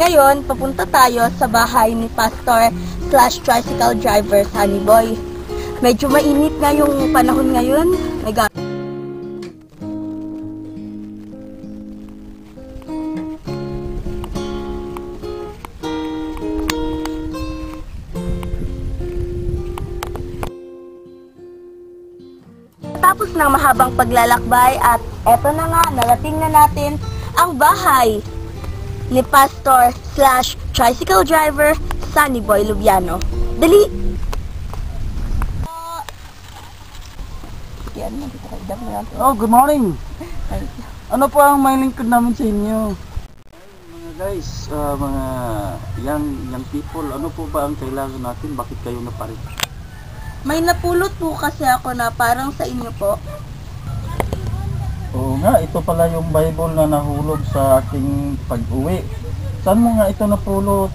Ngayon, papunta tayo sa bahay ni Pastor / tricycle driver Sunny Boy. Medyo mainit nga yung panahon ngayon. Tapos ng mahabang paglalakbay at eto na nga, narating na natin ang bahay ni Pastor / tricycle driver Sunny Boy Lubiano. Dali! Oh, good morning! Ano po ang may lingkod namin sa inyo? Mga guys, mga young people, ano po ba ang kailangan natin? Bakit kayo naparit? May napulot po kasi ako na parang sa inyo po. Oo nga, ito pala yung Bible na nahulog sa ating pag-uwi. Saan mo nga ito napulot?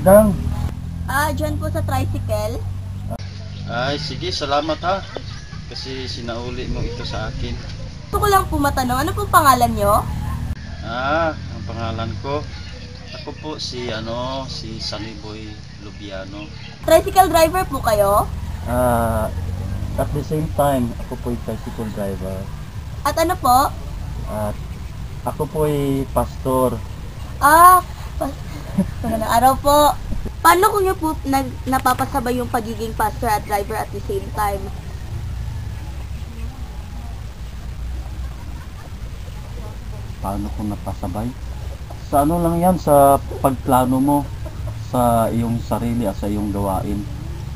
Gang? Dyan po sa tricycle. Ay, sige, salamat ha. Kasi sinauli mo ito sa akin. Gusto ko lang po matanong, ano po pangalan nyo? Ang pangalan ko, ako po si Sunny Boy Lubiano. Tricycle driver po kayo? At the same time, ako po ay tricycle driver. At ano po? At ako po ay pastor. Magandang araw po. Paano ko nyo po napapasabay yung pagiging pastor at driver at the same time? Paano ko napasabay? Sa ano lang yan, sa pagplano mo sa iyong sarili at sa iyong gawain.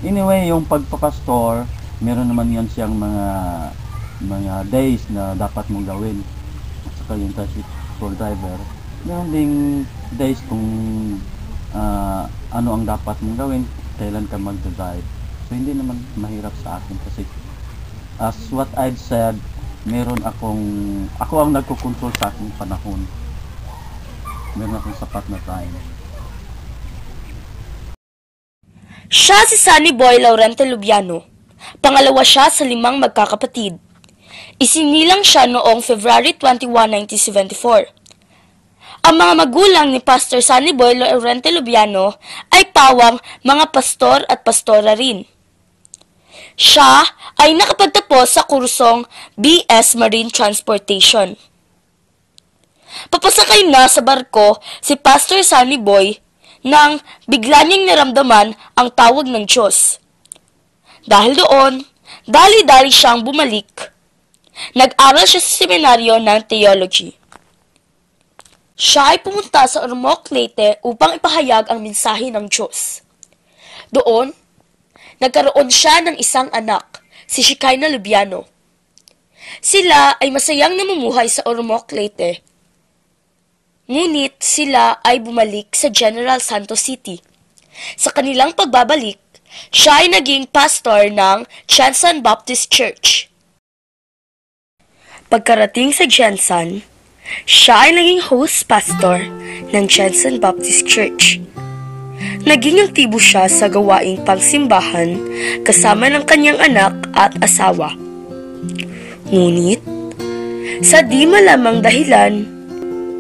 Anyway, yung pagpapastor, meron naman yan siyang mga days na dapat mong gawin. At saka yung tricycle driver, meron ding days kung ano ang dapat mong gawin, kailan ka mag-drive. So hindi naman mahirap sa akin kasi as what I've said, ako ang nagko-control sa aking panahon. Meron akong sapat na time. Siya si Sunny Boy Laurente Lubiano. Pangalawa siya sa 5 magkakapatid. Isinilang siya noong February 21, 1974. Ang mga magulang ni Pastor Sunny Boy Laurente Lubiano ay pawang mga pastor at pastora rin. Siya ay nakapagtapos sa kursong BS Marine Transportation. Papasakay na sa barko si Pastor Sunny Boy nang bigla niyang naramdaman ang tawag ng Diyos. Dahil doon, dali-dali siyang bumalik. Nag-aral siya sa seminaryo ng theology. Siya ay pumunta sa Ormoc, Leyte upang ipahayag ang mensahe ng Diyos. Doon, nagkaroon siya ng isang anak, si Shekinah Lubiano. Sila ay masayang namumuhay sa Ormoc, Leyte. Ngunit sila ay bumalik sa General Santos City. Sa kanilang pagbabalik, siya ay naging pastor ng Jensen Baptist Church. Pagkarating sa Jensen, siya ay naging host pastor ng Jensen Baptist Church. Naging aktibo siya sa gawaing pangsimbahan kasama ng kanyang anak at asawa. Ngunit, sa di malamang dahilan,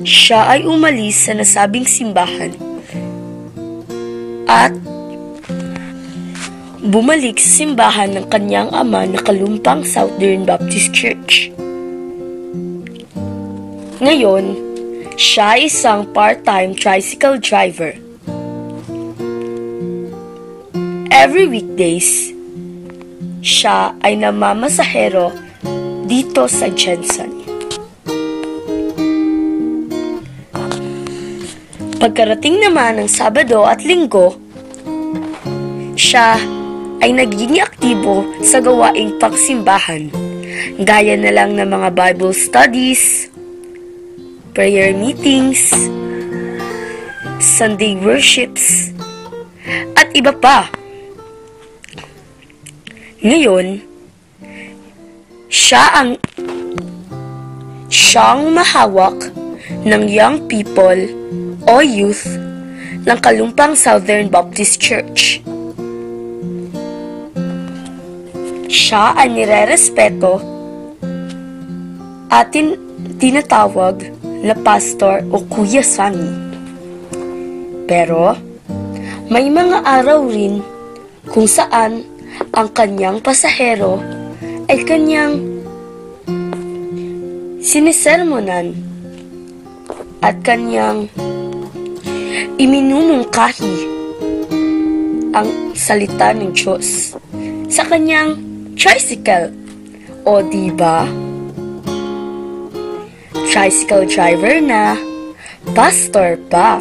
siya ay umalis sa nasabing simbahan at bumalik sa simbahan ng kanyang ama na kalumpang Southern Baptist Church. Ngayon, siya ay isang part-time tricycle driver. Every weekdays, siya ay namamasahero dito sa Jensen. Pagkarating naman ng Sabado at Linggo, siya ay nagiging aktibo sa gawaing pagsimbahan, gaya na lang ng mga Bible studies, prayer meetings, Sunday worships, at iba pa. Ngayon, siyang mahawak ng young people o youth ng kalumpang Southern Baptist Church. Siya ay nirerespeto at tinatawag na pastor o Kuya Sunny. Pero, may mga araw rin kung saan ang kanyang pasahero ay kanyang sinisermonan at kanyang iminumungkahi ang salita ng Diyos sa kanyang tricycle. O diba? Tricycle driver na, pastor pa.